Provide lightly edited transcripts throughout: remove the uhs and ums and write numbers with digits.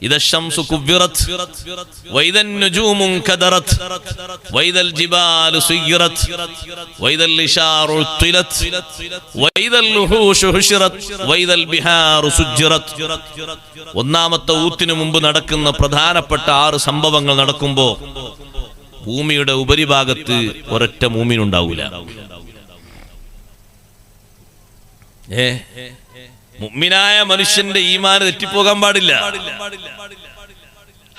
إذا الشمس كبرت وإذا النجوم انكدرت وإذا الجبال سيرت وإذا الإشار عطلت وإذا الوحوش حشرت وإذا البحار سجرت. ഒന്നാമത്തെ ഊത്തിനു മുമ്പ് നടക്കുന്ന പ്രധാനപ്പെട്ട 6 സംഭവങ്ങൾ നടക്കുമ്പോൾ ഭൂമിയുടെ ഉപരിഭാഗത്ത് ഒരൊറ്റ മുഅ്മിൻ ഉണ്ടാവില്ല. മുഅ്മിനായ മനുഷ്യന്റെ ഈമാൻ തെറ്റിപ്പോകാൻ പാടില്ല.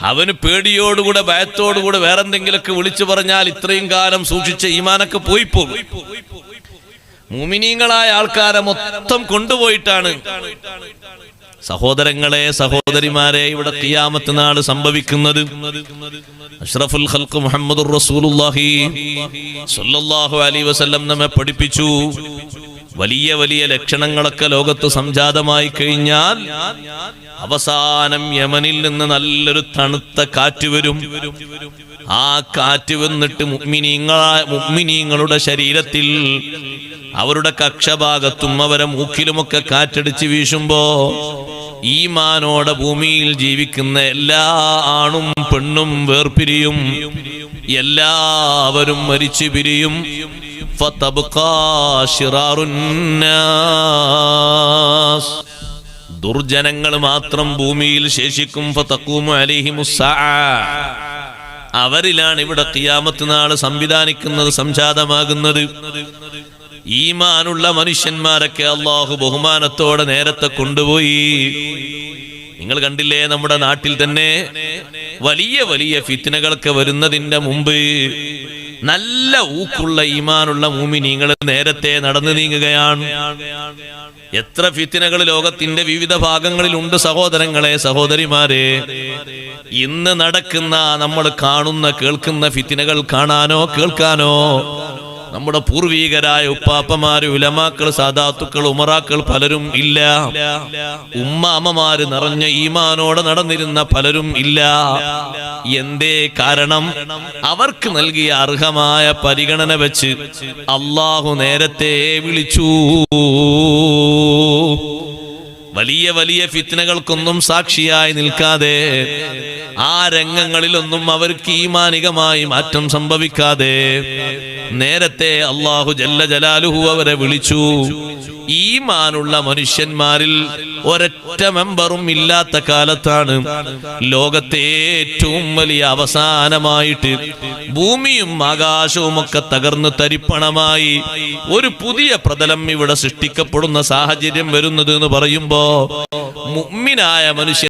അവന് പേടിയോടുകൂടെ ഭയത്തോടുകൂടെ വേറെന്തെങ്കിലൊക്കെ വിളിച്ചു പറഞ്ഞാൽ ഇത്രയും കാലം സൂക്ഷിച്ച ഈമാനൊക്കെ പോയി പോകും. മുഅ്മിനീങ്ങളായ ആൾക്കാരെ മൊത്തം കൊണ്ടുപോയിട്ടാണ്. സഹോദരങ്ങളെ, സഹോദരിമാരെ, ഇവിടെ ഖിയാമത്ത് നാൾ സംഭവിക്കുന്നത് അഷ്റഫുൽ ഖൽഖ് മുഹമ്മദുർ റസൂലുള്ളാഹി സ്വല്ലല്ലാഹു അലൈഹി വസല്ലം നമ്മെ പഠിപ്പിച്ചു. വലിയ വലിയ ലക്ഷണങ്ങളൊക്കെ ലോകത്ത് സംജാതമായി കഴിഞ്ഞാൽ അവസാനം യമനിൽ നിന്ന് നല്ലൊരു തണുത്ത കാറ്റ് വരും. ആ കാറ്റ് വന്നിട്ട് മുഅ്മിനീങ്ങളുടെ ശരീരത്തിൽ, അവരുടെ കക്ഷഭാഗത്തും അവരെ മൂക്കിലുമൊക്കെ കാറ്റടിച്ച് വീശുമ്പോ ഈമാനോടെ ഭൂമിയിൽ ജീവിക്കുന്ന എല്ലാ ആണും പെണ്ണും വേർപിരിയും. എല്ലാവരും മരിച്ചു പിരിയും. ദുർജനങ്ങൾ മാത്രം ഭൂമിയിൽ ശേഷിക്കും. അവരിലാണ് ഇവിടെ ഖിയാമത്ത് നാൾ സംവിധാനിക്കുന്നത്, സംജാതമാകുന്നത്. ഈമാനുള്ള മനുഷ്യന്മാരൊക്കെ അല്ലാഹു ബഹുമാനത്തോടെ നേരത്തെ കൊണ്ടുപോയി. നിങ്ങൾ കണ്ടില്ലേ, നമ്മുടെ നാട്ടിൽ തന്നെ വലിയ വലിയ ഫിത്നകളൊക്കെ വരുന്നതിന്റെ മുമ്പ് നല്ല ഊക്കുള്ള ഈമാനുള്ള മുഅ്മിനീങ്ങൾ നേരത്തെ നടന്നു നീങ്ങുകയാണ്. എത്ര ഫിത്നകൾ ലോകത്തിന്റെ വിവിധ ഭാഗങ്ങളിലുണ്ട് സഹോദരങ്ങളെ, സഹോദരിമാരെ. ഇന്ന് നടക്കുന്ന, നമ്മൾ കാണുന്ന, കേൾക്കുന്ന ഫിത്നകൾ കാണാനോ കേൾക്കാനോ നമ്മുടെ പൂർവീകരായ ഉപ്പാപ്പമാര്, ഉലമാക്കൾ, സാദാത്തുക്കൾ, ഉമറാക്കൾ പലരും ഇല്ല. ഉമ്മാമ്മമാര് നിറഞ്ഞ ഈമാനോടെ നടന്നിരുന്ന പലരും ഇല്ല. എന്തേ കാരണം? അവർക്ക് നൽകിയ അർഹമായ പരിഗണന വെച്ച് അല്ലാഹു നേരത്തെ വിളിച്ചു. വലിയ വലിയ ഫിത്നകൾക്കൊന്നും സാക്ഷിയായി നിൽക്കാതെ, ആ രംഗങ്ങളിലൊന്നും അവർക്ക് ഈമാനികമായി മാറ്റം സംഭവിക്കാതെ നേരത്തെ അല്ലാഹു ജല്ല ജലാലുഹു അവരെ വിളിച്ചു. ഈമാനുള്ള മനുഷ്യന്മാരിൽ ഒരൊറ്റ മെമ്പറും ഇല്ലാത്ത കാലത്താണ് ലോകത്തെ ഏറ്റവും വലിയ അവസാനമായിട്ട് ഭൂമിയും ആകാശവും ഒക്കെ തകർന്ന് തരിപ്പണമായി ഒരു പുതിയ പ്രതലം ഇവിടെ സൃഷ്ടിക്കപ്പെടുന്ന സാഹചര്യം വരുന്നത് എന്ന് പറയുമ്പോ മുഅ്മിനായ മനുഷ്യൻ